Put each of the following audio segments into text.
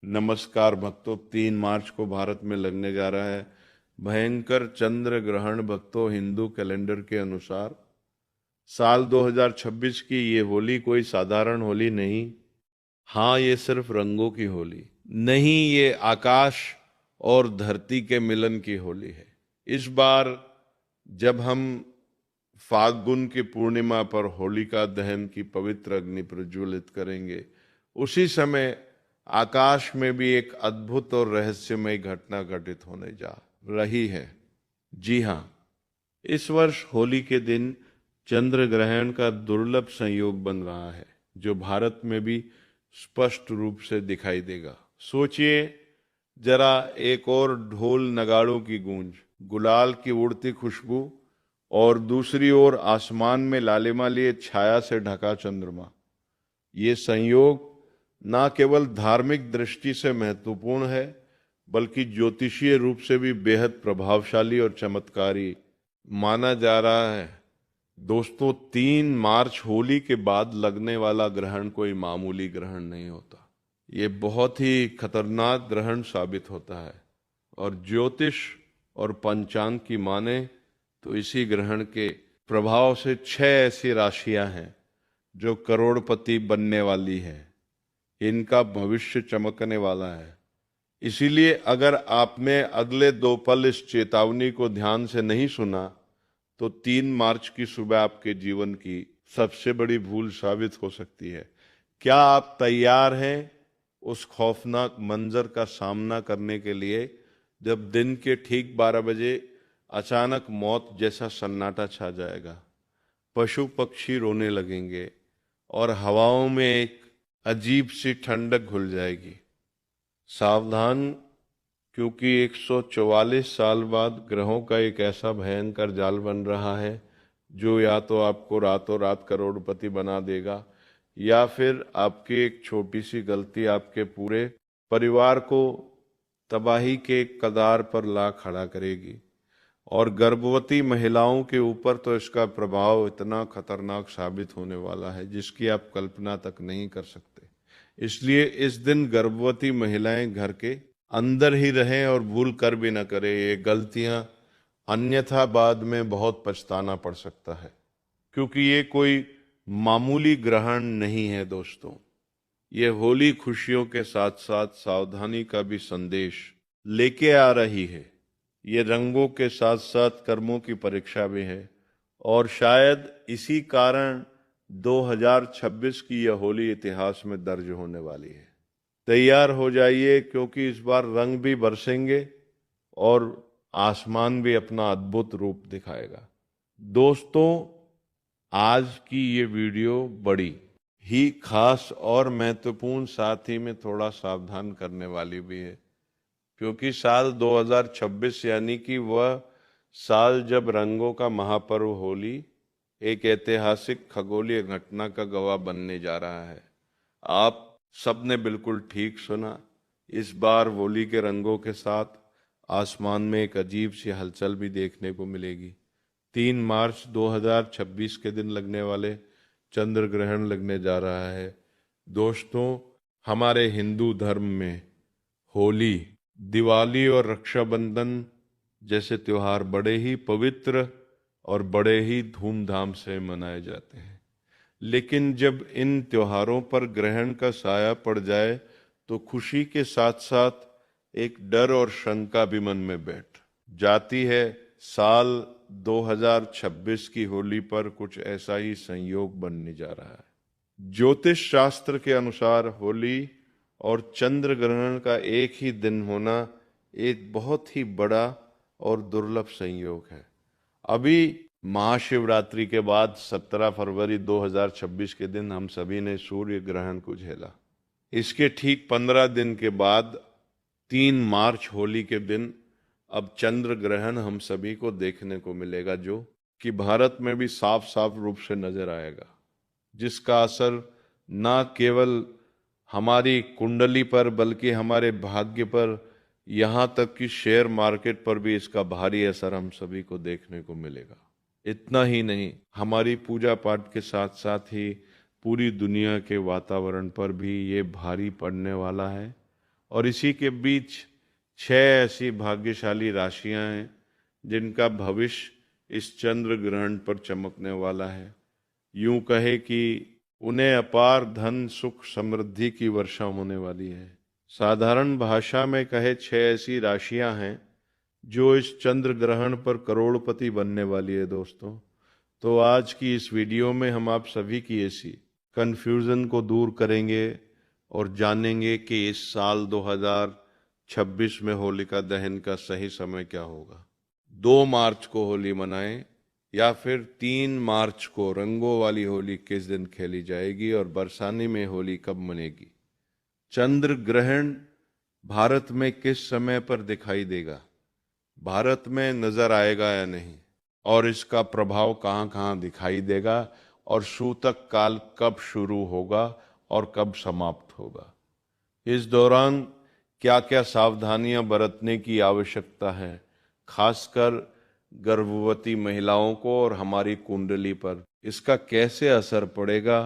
नमस्कार भक्तों, 3 मार्च को भारत में लगने जा रहा है भयंकर चंद्र ग्रहण। भक्तों, हिंदू कैलेंडर के अनुसार साल 2026 की ये होली कोई साधारण होली नहीं। हाँ, ये सिर्फ रंगों की होली नहीं, ये आकाश और धरती के मिलन की होली है। इस बार जब हम फाल्गुन की पूर्णिमा पर होलिका दहन की पवित्र अग्नि प्रज्वलित करेंगे, उसी समय आकाश में भी एक अद्भुत और रहस्यमय घटना घटित होने जा रही है। जी हाँ, इस वर्ष होली के दिन चंद्र ग्रहण का दुर्लभ संयोग बन रहा है, जो भारत में भी स्पष्ट रूप से दिखाई देगा। सोचिए जरा, एक और ढोल नगाड़ों की गूंज, गुलाल की उड़ती खुशबू और दूसरी ओर आसमान में लालिमा लिए छाया से ढका चंद्रमा। ये संयोग न केवल धार्मिक दृष्टि से महत्वपूर्ण है, बल्कि ज्योतिषीय रूप से भी बेहद प्रभावशाली और चमत्कारी माना जा रहा है। दोस्तों, 3 मार्च होली के बाद लगने वाला ग्रहण कोई मामूली ग्रहण नहीं होता। ये बहुत ही खतरनाक ग्रहण साबित होता है, और ज्योतिष और पंचांग की माने तो इसी ग्रहण के प्रभाव से 6 ऐसी राशियां हैं जो करोड़पति बनने वाली है। इनका भविष्य चमकने वाला है। इसीलिए अगर आपने अगले 2 पल इस चेतावनी को ध्यान से नहीं सुना, तो 3 मार्च की सुबह आपके जीवन की सबसे बड़ी भूल साबित हो सकती है। क्या आप तैयार हैं उस खौफनाक मंजर का सामना करने के लिए, जब दिन के ठीक 12 बजे अचानक मौत जैसा सन्नाटा छा जाएगा, पशु पक्षी रोने लगेंगे और हवाओं में एक अजीब सी ठंडक घुल जाएगी? सावधान, क्योंकि 144 साल बाद ग्रहों का एक ऐसा भयंकर जाल बन रहा है जो या तो आपको रातों रात करोड़पति बना देगा, या फिर आपकी एक छोटी सी गलती आपके पूरे परिवार को तबाही के कगार पर ला खड़ा करेगी। और गर्भवती महिलाओं के ऊपर तो इसका प्रभाव इतना खतरनाक साबित होने वाला है जिसकी आप कल्पना तक नहीं कर सकते। इसलिए इस दिन गर्भवती महिलाएं घर के अंदर ही रहें और भूल कर भी न करें ये गलतियां, अन्यथा बाद में बहुत पछताना पड़ सकता है। क्योंकि ये कोई मामूली ग्रहण नहीं है दोस्तों, ये होली खुशियों के साथ साथ सावधानी का भी संदेश लेके आ रही है। ये रंगों के साथ साथ कर्मों की परीक्षा भी है, और शायद इसी कारण 2026 की यह होली इतिहास में दर्ज होने वाली है। तैयार हो जाइए, क्योंकि इस बार रंग भी बरसेंगे और आसमान भी अपना अद्भुत रूप दिखाएगा। दोस्तों, आज की ये वीडियो बड़ी ही खास और महत्वपूर्ण, साथ ही में थोड़ा सावधान करने वाली भी है, क्योंकि साल 2026 यानी कि वह साल जब रंगों का महापर्व होली एक ऐतिहासिक खगोलीय घटना का गवाह बनने जा रहा है। आप सबने बिल्कुल ठीक सुना। इस बार होली के रंगों के साथ आसमान में एक अजीब सी हलचल भी देखने को मिलेगी। 3 मार्च 2026 के दिन लगने वाले चंद्र ग्रहण लगने जा रहा है। दोस्तों, हमारे हिंदू धर्म में होली, दिवाली और रक्षाबंधन जैसे त्योहार बड़े ही पवित्र और बड़े ही धूमधाम से मनाए जाते हैं। लेकिन जब इन त्योहारों पर ग्रहण का साया पड़ जाए, तो खुशी के साथ साथ एक डर और शंका भी मन में बैठ जाती है। साल 2026 की होली पर कुछ ऐसा ही संयोग बनने जा रहा है। ज्योतिष शास्त्र के अनुसार होली और चंद्र ग्रहण का एक ही दिन होना एक बहुत ही बड़ा और दुर्लभ संयोग है। अभी महाशिवरात्रि के बाद 17 फरवरी 2026 के दिन हम सभी ने सूर्य ग्रहण को झेला। इसके ठीक 15 दिन के बाद 3 मार्च होली के दिन अब चंद्र ग्रहण हम सभी को देखने को मिलेगा, जो कि भारत में भी साफ साफ रूप से नजर आएगा, जिसका असर न केवल हमारी कुंडली पर बल्कि हमारे भाग्य पर, यहाँ तक कि शेयर मार्केट पर भी इसका भारी असर हम सभी को देखने को मिलेगा। इतना ही नहीं, हमारी पूजा पाठ के साथ साथ ही पूरी दुनिया के वातावरण पर भी ये भारी पड़ने वाला है। और इसी के बीच 6 ऐसी भाग्यशाली राशियां हैं जिनका भविष्य इस चंद्र ग्रहण पर चमकने वाला है। यूं कहे कि उन्हें अपार धन सुख समृद्धि की वर्षा होने वाली है। साधारण भाषा में कहे 6 ऐसी राशियां हैं जो इस चंद्र ग्रहण पर करोड़पति बनने वाली है दोस्तों। तो आज की इस वीडियो में हम आप सभी की ऐसी कंफ्यूजन को दूर करेंगे और जानेंगे कि इस साल 2026 में होलिका दहन का सही समय क्या होगा। 2 मार्च को होली मनाएं या फिर 3 मार्च को रंगों वाली होली किस दिन खेली जाएगी और बरसाने में होली कब मनेगी। चंद्र ग्रहण भारत में किस समय पर दिखाई देगा, भारत में नजर आएगा या नहीं, और इसका प्रभाव कहाँ कहाँ दिखाई देगा, और सूतक काल कब शुरू होगा और कब समाप्त होगा। इस दौरान क्या क्या सावधानियां बरतने की आवश्यकता है, खासकर गर्भवती महिलाओं को और हमारी कुंडली पर इसका कैसे असर पड़ेगा,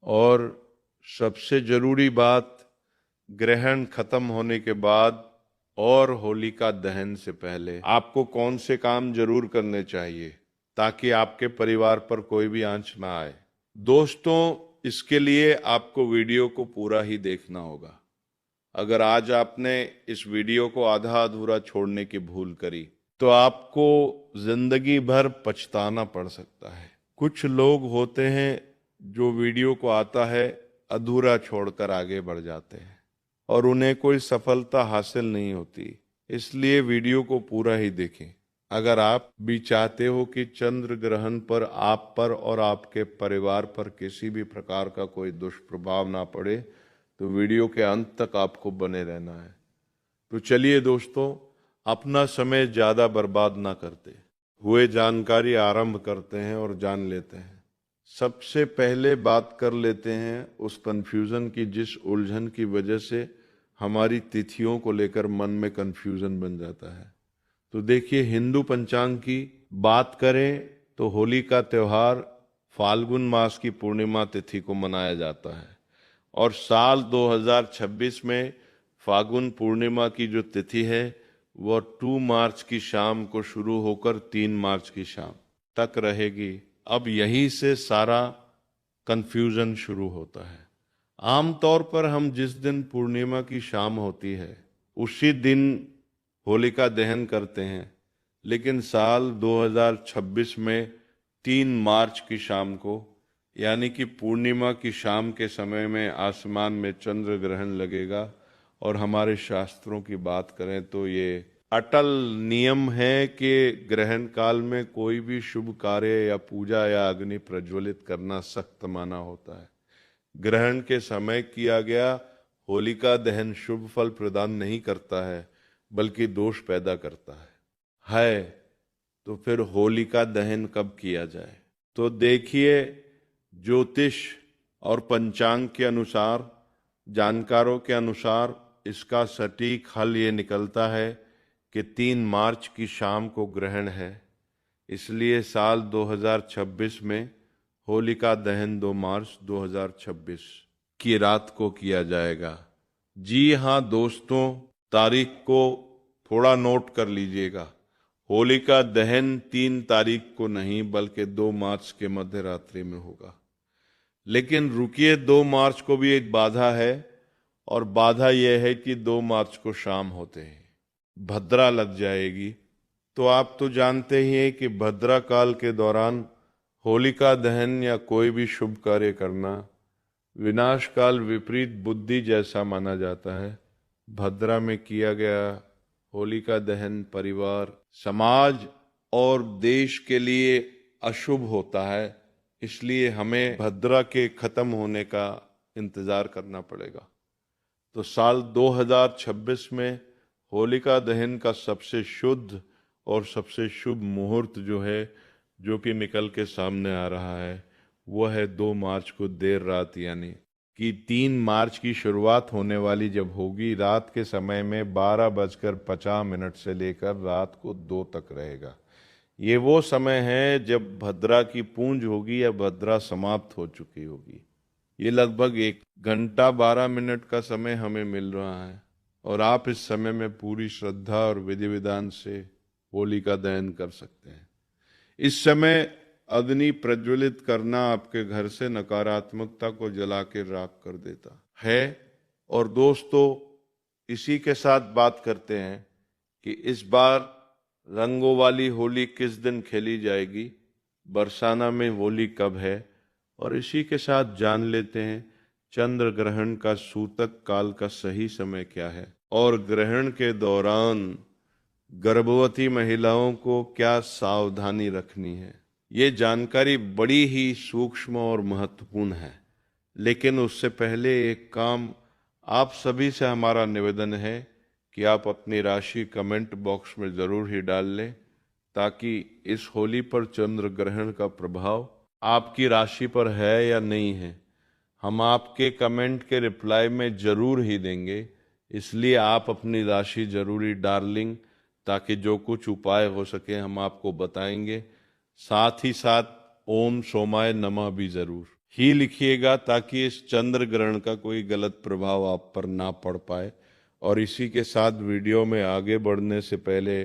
और सबसे जरूरी बात, ग्रहण खत्म होने के बाद और होलिका दहन से पहले आपको कौन से काम जरूर करने चाहिए ताकि आपके परिवार पर कोई भी आंच ना आए। दोस्तों, इसके लिए आपको वीडियो को पूरा ही देखना होगा। अगर आज आपने इस वीडियो को आधा अधूरा छोड़ने की भूल करी तो आपको जिंदगी भर पछताना पड़ सकता है। कुछ लोग होते हैं जो वीडियो को आता है अधूरा छोड़कर आगे बढ़ जाते हैं और उन्हें कोई सफलता हासिल नहीं होती। इसलिए वीडियो को पूरा ही देखें। अगर आप भी चाहते हो कि चंद्र ग्रहण पर आप पर और आपके परिवार पर किसी भी प्रकार का कोई दुष्प्रभाव ना पड़े तो वीडियो के अंत तक आपको बने रहना है। तो चलिए दोस्तों, अपना समय ज्यादा बर्बाद ना करते हुए जानकारी आरंभ करते हैं और जान लेते हैं। सबसे पहले बात कर लेते हैं उस कंफ्यूजन की जिस उलझन की वजह से हमारी तिथियों को लेकर मन में कंफ्यूजन बन जाता है। तो देखिए, हिंदू पंचांग की बात करें तो होली का त्यौहार फाल्गुन मास की पूर्णिमा तिथि को मनाया जाता है और साल 2026 में फाल्गुन पूर्णिमा की जो तिथि है वह 2 मार्च की शाम को शुरू होकर 3 मार्च की शाम तक रहेगी। अब यहीं से सारा कंफ्यूजन शुरू होता है। आमतौर पर हम जिस दिन पूर्णिमा की शाम होती है उसी दिन होलिका दहन करते हैं, लेकिन साल 2026 में 3 मार्च की शाम को यानी कि पूर्णिमा की शाम के समय में आसमान में चंद्र ग्रहण लगेगा। और हमारे शास्त्रों की बात करें तो ये अटल नियम है कि ग्रहण काल में कोई भी शुभ कार्य या पूजा या अग्नि प्रज्वलित करना सख्त माना होता है। ग्रहण के समय किया गया होलिका दहन शुभ फल प्रदान नहीं करता है बल्कि दोष पैदा करता है। तो फिर होलिका दहन कब किया जाए? तो देखिए, ज्योतिष और पंचांग के अनुसार, जानकारों के अनुसार इसका सटीक हल ये निकलता है कि 3 मार्च की शाम को ग्रहण है, इसलिए साल 2026 में होलिका दहन 2 मार्च 2026 की रात को किया जाएगा। जी हाँ दोस्तों, तारीख को थोड़ा नोट कर लीजिएगा। होलिका दहन 3 तारीख को नहीं बल्कि 2 मार्च के मध्य रात्रि में होगा। लेकिन रुकिए, 2 मार्च को भी एक बाधा है और बाधा यह है कि 2 मार्च को शाम होते हैं भद्रा लग जाएगी। तो आप तो जानते ही हैं कि भद्रा काल के दौरान होलिका दहन या कोई भी शुभ कार्य करना विनाश काल विपरीत बुद्धि जैसा माना जाता है। भद्रा में किया गया होलिका दहन परिवार, समाज और देश के लिए अशुभ होता है, इसलिए हमें भद्रा के खत्म होने का इंतजार करना पड़ेगा। तो साल 2026 में होलिका दहन का सबसे शुद्ध और सबसे शुभ मुहूर्त जो है, जो कि निकल के सामने आ रहा है, वह है 2 मार्च को देर रात, यानी कि 3 मार्च की शुरुआत होने वाली जब होगी रात के समय में 12:50 से लेकर रात को 2 तक रहेगा। ये वो समय है जब भद्रा की पूंज होगी या भद्रा समाप्त हो चुकी होगी। ये लगभग 1 घंटा 12 मिनट का समय हमें मिल रहा है। और आप इस समय में पूरी श्रद्धा और विधि विधान से होली का दहन कर सकते हैं। इस समय अग्नि प्रज्वलित करना आपके घर से नकारात्मकता को जला के राख कर देता है। और दोस्तों, इसी के साथ बात करते हैं कि इस बार रंगों वाली होली किस दिन खेली जाएगी, बरसाना में होली कब है, और इसी के साथ जान लेते हैं चंद्र ग्रहण का सूतक काल का सही समय क्या है और ग्रहण के दौरान गर्भवती महिलाओं को क्या सावधानी रखनी है। ये जानकारी बड़ी ही सूक्ष्म और महत्वपूर्ण है, लेकिन उससे पहले एक काम आप सभी से हमारा निवेदन है कि आप अपनी राशि कमेंट बॉक्स में जरूर ही डाल लें, ताकि इस होली पर चंद्र ग्रहण का प्रभाव आपकी राशि पर है या नहीं है, हम आपके कमेंट के रिप्लाई में जरूर ही देंगे। इसलिए आप अपनी राशि जरूरी डार्लिंग, ताकि जो कुछ उपाय हो सके हम आपको बताएंगे। साथ ही साथ ओम सोमाय नमः भी जरूर ही लिखिएगा, ताकि इस चंद्र ग्रहण का कोई गलत प्रभाव आप पर ना पड़ पाए। और इसी के साथ वीडियो में आगे बढ़ने से पहले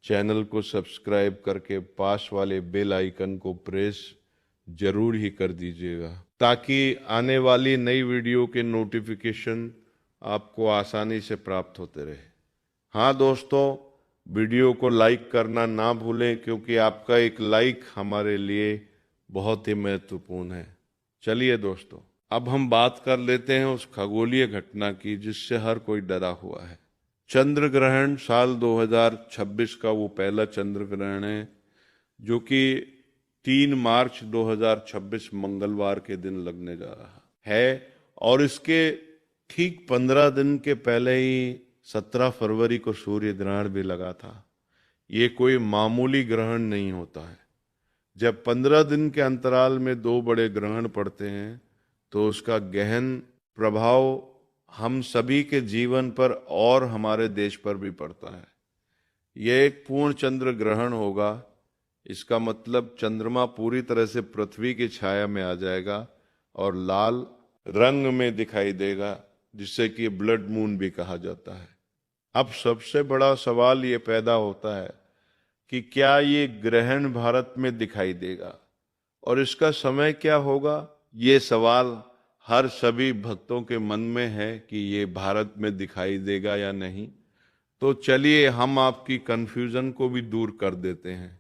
चैनल को सब्सक्राइब करके पास वाले बेल आइकन को प्रेस जरूर ही कर दीजिएगा, ताकि आने वाली नई वीडियो के नोटिफिकेशन आपको आसानी से प्राप्त होते रहे। हाँ दोस्तों, वीडियो को लाइक करना ना भूलें, क्योंकि आपका एक लाइक हमारे लिए बहुत ही महत्वपूर्ण है। चलिए दोस्तों, अब हम बात कर लेते हैं उस खगोलीय घटना की जिससे हर कोई डरा हुआ है। चंद्र ग्रहण साल 2026 का वो पहला चंद्र ग्रहण है, जो कि 3 मार्च 2026 मंगलवार के दिन लगने जा रहा है। और इसके ठीक 15 दिन के पहले ही 17 फरवरी को सूर्य ग्रहण भी लगा था। ये कोई मामूली ग्रहण नहीं होता है। जब 15 दिन के अंतराल में 2 बड़े ग्रहण पड़ते हैं तो उसका गहन प्रभाव हम सभी के जीवन पर और हमारे देश पर भी पड़ता है। यह एक पूर्ण चंद्र ग्रहण होगा। इसका मतलब चंद्रमा पूरी तरह से पृथ्वी की छाया में आ जाएगा और लाल रंग में दिखाई देगा, जिसे कि ब्लड मून भी कहा जाता है। अब सबसे बड़ा सवाल ये पैदा होता है कि क्या ये ग्रहण भारत में दिखाई देगा और इसका समय क्या होगा। ये सवाल हर सभी भक्तों के मन में है कि ये भारत में दिखाई देगा या नहीं। तो चलिए हम आपकी कंफ्यूजन को भी दूर कर देते हैं।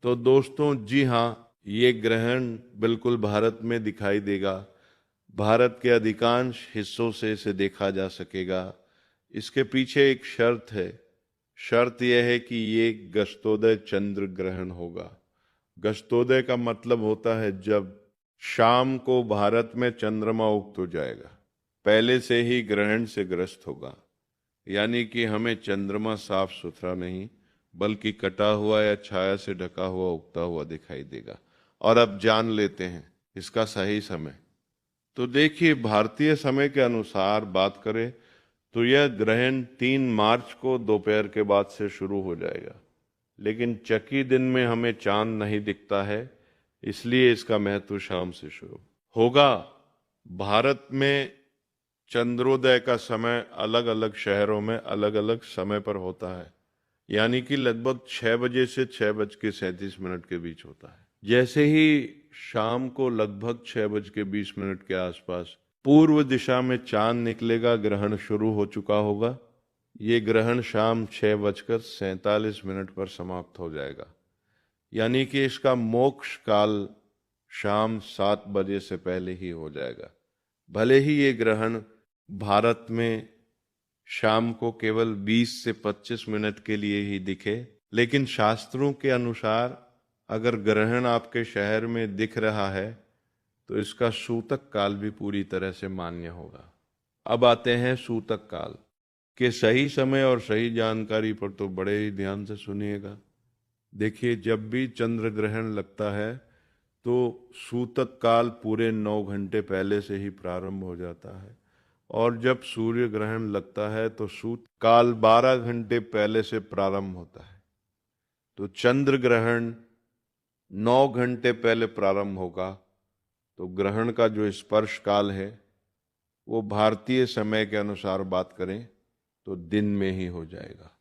तो दोस्तों, जी हाँ, ये ग्रहण बिल्कुल भारत में दिखाई देगा। भारत के अधिकांश हिस्सों से इसे देखा जा सकेगा। इसके पीछे एक शर्त है। शर्त यह है कि ये गस्तोदय चंद्र ग्रहण होगा। गस्तोदय का मतलब होता है जब शाम को भारत में चंद्रमा उगत हो जाएगा, पहले से ही ग्रहण से ग्रस्त होगा। यानी कि हमें चंद्रमा साफ सुथरा नहीं बल्कि कटा हुआ या छाया से ढका हुआ उगता हुआ दिखाई देगा। और अब जान लेते हैं इसका सही समय। तो देखिए, भारतीय समय के अनुसार बात करें तो यह ग्रहण 3 मार्च को दोपहर के बाद से शुरू हो जाएगा, लेकिन चकी दिन में हमें चांद नहीं दिखता है, इसलिए इसका महत्व शाम से शुरू होगा। भारत में चंद्रोदय का समय अलग अलग शहरों में अलग अलग समय पर होता है, यानी कि लगभग 6 बजे से 6:37 के बीच होता है। जैसे ही शाम को लगभग 6:20 के आसपास पूर्व दिशा में चांद निकलेगा, ग्रहण शुरू हो चुका होगा। ये ग्रहण शाम 6:47 पर समाप्त हो जाएगा, यानी कि इसका मोक्ष काल शाम 7 बजे से पहले ही हो जाएगा। भले ही ये ग्रहण भारत में शाम को केवल 20 से 25 मिनट के लिए ही दिखे, लेकिन शास्त्रों के अनुसार अगर ग्रहण आपके शहर में दिख रहा है तो इसका सूतक काल भी पूरी तरह से मान्य होगा। अब आते हैं सूतक काल के सही समय और सही जानकारी पर, तो बड़े ही ध्यान से सुनिएगा। देखिए, जब भी चंद्र ग्रहण लगता है तो सूतक काल पूरे 9 घंटे पहले से ही प्रारंभ हो जाता है, और जब सूर्य ग्रहण लगता है तो सूत काल 12 घंटे पहले से प्रारंभ होता है। तो चंद्र ग्रहण 9 घंटे पहले प्रारंभ होगा। तो ग्रहण का जो स्पर्श काल है वो भारतीय समय के अनुसार बात करें तो दिन में ही हो जाएगा।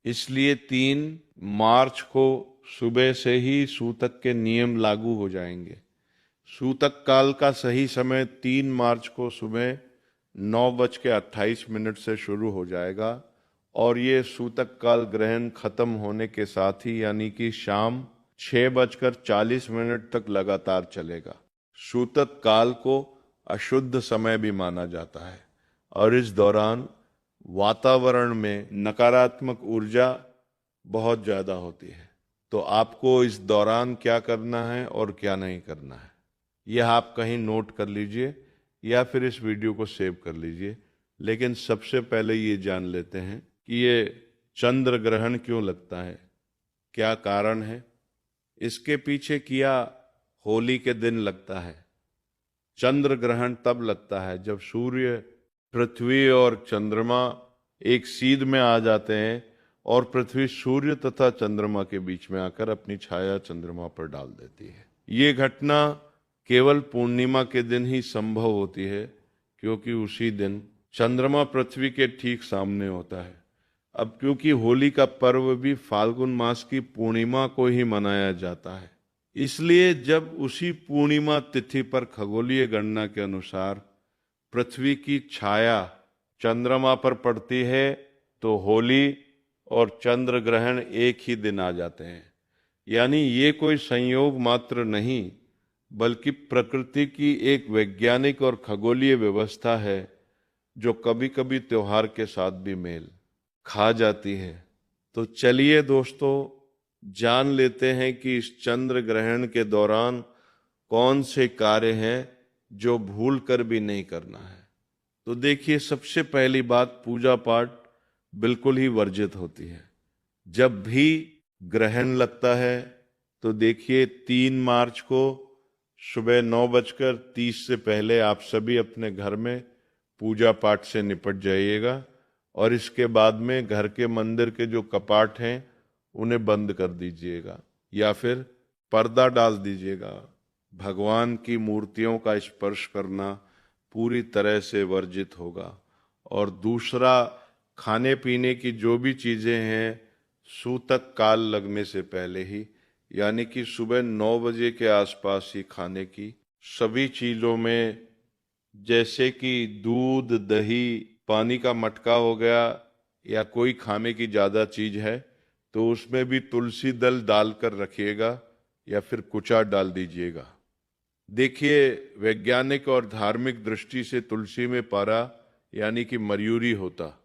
इसलिए 3 मार्च को सुबह से ही सूतक के नियम लागू हो जाएंगे। सूतक काल का सही समय 3 मार्च को सुबह 9:28 से शुरू हो जाएगा और ये सूतक काल ग्रहण खत्म होने के साथ ही यानी कि शाम 6:40 तक लगातार चलेगा। सूतक काल को अशुद्ध समय भी माना जाता है और इस दौरान वातावरण में नकारात्मक ऊर्जा बहुत ज्यादा होती है। तो आपको इस दौरान क्या करना है और क्या नहीं करना है, यह आप कहीं नोट कर लीजिए या फिर इस वीडियो को सेव कर लीजिए। लेकिन सबसे पहले ये जान लेते हैं कि ये चंद्र ग्रहण क्यों लगता है, क्या कारण है। इसके पीछे किया होली के दिन लगता है। चंद्र ग्रहण तब लगता है जब सूर्य, पृथ्वी और चंद्रमा एक सीध में आ जाते हैं और पृथ्वी सूर्य तथा चंद्रमा के बीच में आकर अपनी छाया चंद्रमा पर डाल देती है। ये घटना केवल पूर्णिमा के दिन ही संभव होती है क्योंकि उसी दिन चंद्रमा पृथ्वी के ठीक सामने होता है। अब क्योंकि होली का पर्व भी फाल्गुन मास की पूर्णिमा को ही मनाया जाता है, इसलिए जब उसी पूर्णिमा तिथि पर खगोलीय गणना के अनुसार पृथ्वी की छाया चंद्रमा पर पड़ती है तो होली और चंद्र ग्रहण एक ही दिन आ जाते हैं। यानी ये कोई संयोग मात्र नहीं बल्कि प्रकृति की एक वैज्ञानिक और खगोलीय व्यवस्था है जो कभी कभी त्योहार के साथ भी मेल खा जाती है। तो चलिए दोस्तों, जान लेते हैं कि इस चंद्र ग्रहण के दौरान कौन से कार्य हैं जो भूल कर भी नहीं करना है। तो देखिए, सबसे पहली बात, पूजा पाठ बिल्कुल ही वर्जित होती है। जब भी ग्रहण लगता है तो देखिए 3 मार्च को सुबह 9:30 से पहले आप सभी अपने घर में पूजा पाठ से निपट जाइएगा और इसके बाद में घर के मंदिर के जो कपाट हैं उन्हें बंद कर दीजिएगा या फिर पर्दा डाल दीजिएगा। भगवान की मूर्तियों का स्पर्श करना पूरी तरह से वर्जित होगा। और दूसरा, खाने पीने की जो भी चीजें हैं सूतक काल लगने से पहले ही यानी कि सुबह 9 बजे के आसपास ही खाने की सभी चीजों में, जैसे कि दूध, दही, पानी का मटका हो गया या कोई खाने की ज्यादा चीज है तो उसमें भी तुलसी दल डालकर रखिएगा या फिर कुचा डाल दीजिएगा। देखिए, वैज्ञानिक और धार्मिक दृष्टि से तुलसी में पारा यानी कि मर्यूरी होता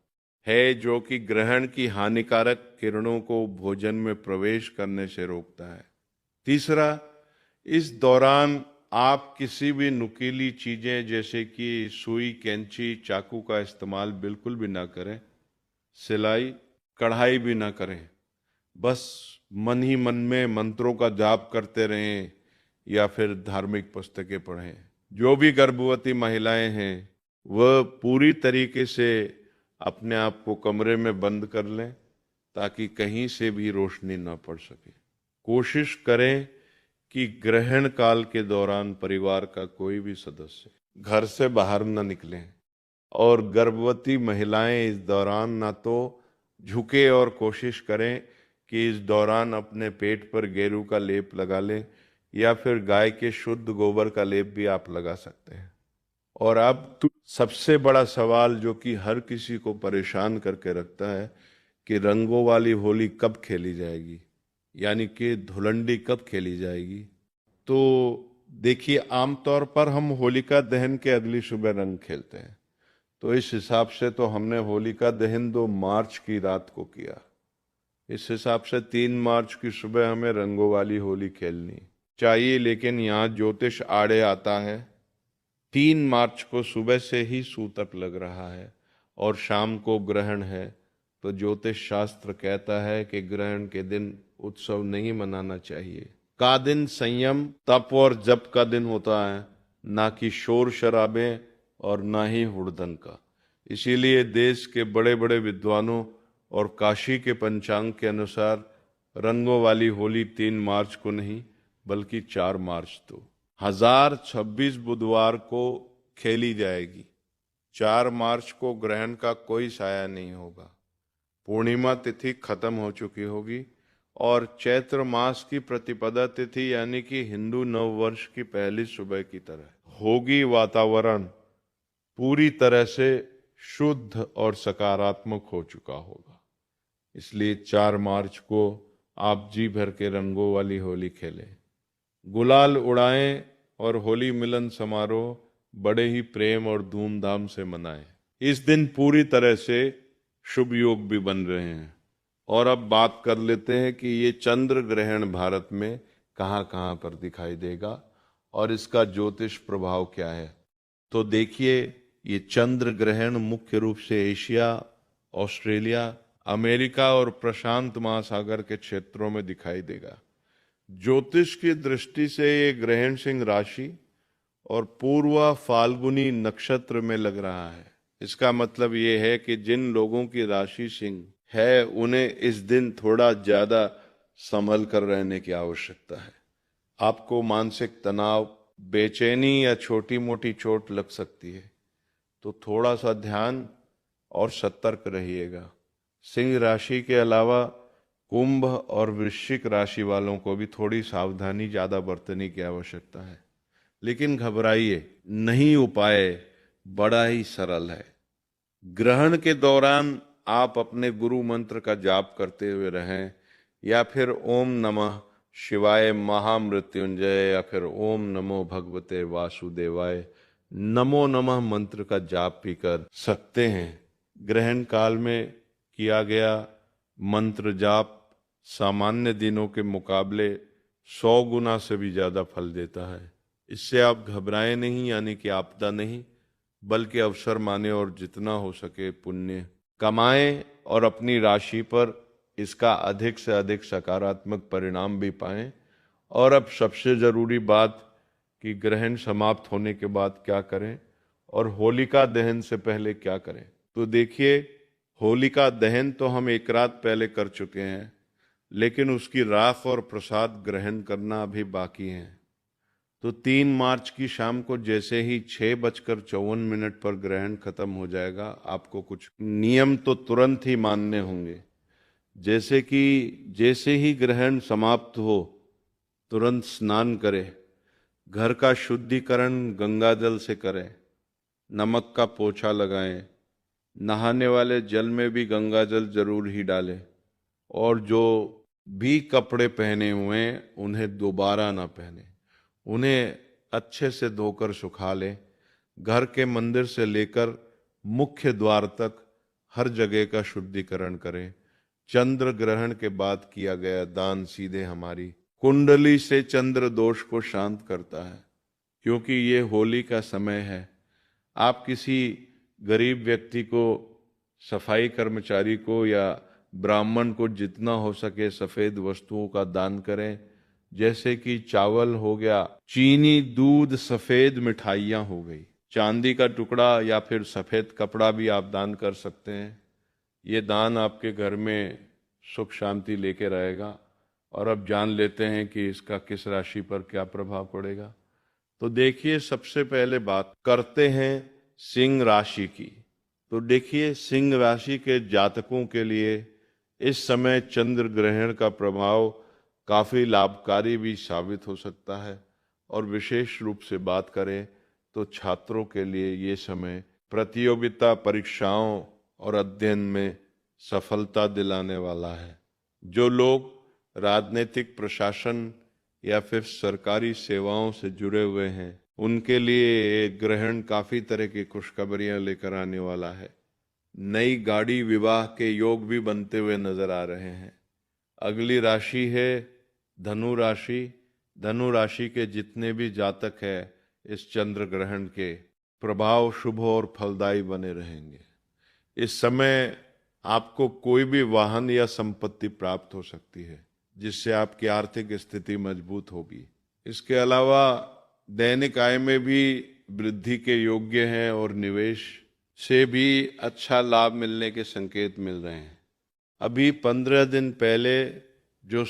है जो कि ग्रहण की हानिकारक किरणों को भोजन में प्रवेश करने से रोकता है। तीसरा, इस दौरान आप किसी भी नुकीली चीजें जैसे कि सुई, कैंची, चाकू का इस्तेमाल बिल्कुल भी ना करें। सिलाई, कढ़ाई भी ना करें। बस मन ही मन में मंत्रों का जाप करते रहें या फिर धार्मिक पुस्तकें पढ़ें। जो भी गर्भवती महिलाएं हैं वह पूरी तरीके से अपने आप को कमरे में बंद कर लें ताकि कहीं से भी रोशनी ना पड़ सके। कोशिश करें कि ग्रहण काल के दौरान परिवार का कोई भी सदस्य घर से बाहर न निकलें और गर्भवती महिलाएं इस दौरान ना तो झुके और कोशिश करें कि इस दौरान अपने पेट पर गेरू का लेप लगा लें या फिर गाय के शुद्ध गोबर का लेप भी आप लगा सकते हैं। और अब सबसे बड़ा सवाल जो कि हर किसी को परेशान करके रखता है कि रंगों वाली होली कब खेली जाएगी, यानी कि धुलंडी कब खेली जाएगी। तो देखिए, आमतौर पर हम होलिका दहन के अगली सुबह रंग खेलते हैं, तो इस हिसाब से तो हमने होलिका दहन 2 मार्च की रात को किया। इस हिसाब से 3 मार्च की सुबह हमें रंगों वाली होली खेलनी चाहिए। लेकिन यहाँ ज्योतिष आड़े आता है। 3 मार्च को सुबह से ही सूतक लग रहा है और शाम को ग्रहण है, तो ज्योतिष शास्त्र कहता है कि ग्रहण के दिन उत्सव नहीं मनाना चाहिए। का दिन संयम, तप और जप का दिन होता है, ना कि शोर शराबे और ना ही हुड़दंग का। इसीलिए देश के बड़े बड़े विद्वानों और काशी के पंचांग के अनुसार रंगों वाली होली 3 मार्च को नहीं बल्कि 4 मार्च 2026 बुधवार को खेली जाएगी। 4 मार्च को ग्रहण का कोई साया नहीं होगा। पूर्णिमा तिथि खत्म हो चुकी होगी और चैत्र मास की प्रतिपदा तिथि यानी कि हिंदू नववर्ष की पहली सुबह की तरह होगी। वातावरण पूरी तरह से शुद्ध और सकारात्मक हो चुका होगा। इसलिए 4 मार्च को आप जी भर के रंगों वाली होली खेलें, गुलाल उड़ाएं और होली मिलन समारोह बड़े ही प्रेम और धूमधाम से मनाएं। इस दिन पूरी तरह से शुभ योग भी बन रहे हैं। और अब बात कर लेते हैं कि ये चंद्र ग्रहण भारत में कहाँ कहाँ पर दिखाई देगा और इसका ज्योतिष प्रभाव क्या है। तो देखिए, ये चंद्र ग्रहण मुख्य रूप से एशिया, ऑस्ट्रेलिया, अमेरिका और प्रशांत महासागर के क्षेत्रों में दिखाई देगा। ज्योतिष की दृष्टि से ये ग्रहण सिंह राशि और पूर्वा फाल्गुनी नक्षत्र में लग रहा है। इसका मतलब ये है कि जिन लोगों की राशि सिंह है उन्हें इस दिन थोड़ा ज्यादा संभल कर रहने की आवश्यकता है। आपको मानसिक तनाव, बेचैनी या छोटी मोटी चोट लग सकती है, तो थोड़ा सा ध्यान और सतर्क रहिएगा। सिंह राशि के अलावा कुंभ और वृश्चिक राशि वालों को भी थोड़ी सावधानी ज्यादा बरतने की आवश्यकता है। लेकिन घबराइए नहीं, उपाय बड़ा ही सरल है। ग्रहण के दौरान आप अपने गुरु मंत्र का जाप करते हुए रहें या फिर ओम नमः शिवाय महामृत्युंजय या फिर ओम नमो भगवते वासुदेवाय नमो नमः मंत्र का जाप भी कर सकते हैं। ग्रहण काल में किया गया मंत्र जाप सामान्य दिनों के मुकाबले 100 गुना से भी ज्यादा फल देता है। इससे आप घबराएं नहीं, यानी कि आपदा नहीं, बल्कि अवसर माने और जितना हो सके पुण्य कमाएं और अपनी राशि पर इसका अधिक से अधिक सकारात्मक परिणाम भी पाएं। और अब सबसे जरूरी बात कि ग्रहण समाप्त होने के बाद क्या करें और होलिका दहन से पहले क्या करें। तो देखिए, होलिका दहन तो हम एक रात पहले कर चुके हैं, लेकिन उसकी राख और प्रसाद ग्रहण करना अभी बाकी है। तो 3 मार्च की शाम को जैसे ही 6:54 पर ग्रहण खत्म हो जाएगा, आपको कुछ नियम तो तुरंत ही मानने होंगे। जैसे कि जैसे ही ग्रहण समाप्त हो तुरंत स्नान करें, घर का शुद्धिकरण गंगा जल से करें, नमक का पोछा लगाएं, नहाने वाले जल में भी गंगा जल जरूर ही डालें और जो भी कपड़े पहने हुए हैं उन्हें दोबारा ना पहने, उन्हें अच्छे से धोकर सुखा लें। घर के मंदिर से लेकर मुख्य द्वार तक हर जगह का शुद्धिकरण करें। चंद्र ग्रहण के बाद किया गया दान सीधे हमारी कुंडली से चंद्र दोष को शांत करता है। क्योंकि ये होली का समय है, आप किसी गरीब व्यक्ति को, सफाई कर्मचारी को या ब्राह्मण को जितना हो सके सफेद वस्तुओं का दान करें। जैसे कि चावल हो गया, चीनी, दूध, सफेद मिठाइयाँ हो गई, चांदी का टुकड़ा या फिर सफेद कपड़ा भी आप दान कर सकते हैं। ये दान आपके घर में सुख शांति लेके रहेगा। और अब जान लेते हैं कि इसका किस राशि पर क्या प्रभाव पड़ेगा। तो देखिए, सबसे पहले बात करते हैं सिंह राशि की। तो देखिए, सिंह राशि के जातकों के लिए इस समय चंद्र ग्रहण का प्रभाव काफी लाभकारी भी साबित हो सकता है। और विशेष रूप से बात करें तो छात्रों के लिए ये समय प्रतियोगिता परीक्षाओं और अध्ययन में सफलता दिलाने वाला है। जो लोग राजनीतिक, प्रशासन या फिर सरकारी सेवाओं से जुड़े हुए हैं उनके लिए ये ग्रहण काफी तरह की खुशखबरियां लेकर आने वाला है। नई गाड़ी, विवाह के योग भी बनते हुए नजर आ रहे हैं। अगली राशि है धनु राशि। धनु राशि के जितने भी जातक है इस चंद्र ग्रहण के प्रभाव शुभ और फलदायी बने रहेंगे। इस समय आपको कोई भी वाहन या संपत्ति प्राप्त हो सकती है जिससे आपकी आर्थिक स्थिति मजबूत होगी। इसके अलावा दैनिक आय में भी वृद्धि के योग्य हैं और निवेश से भी अच्छा लाभ मिलने के संकेत मिल रहे हैं। अभी 15 दिन पहले जो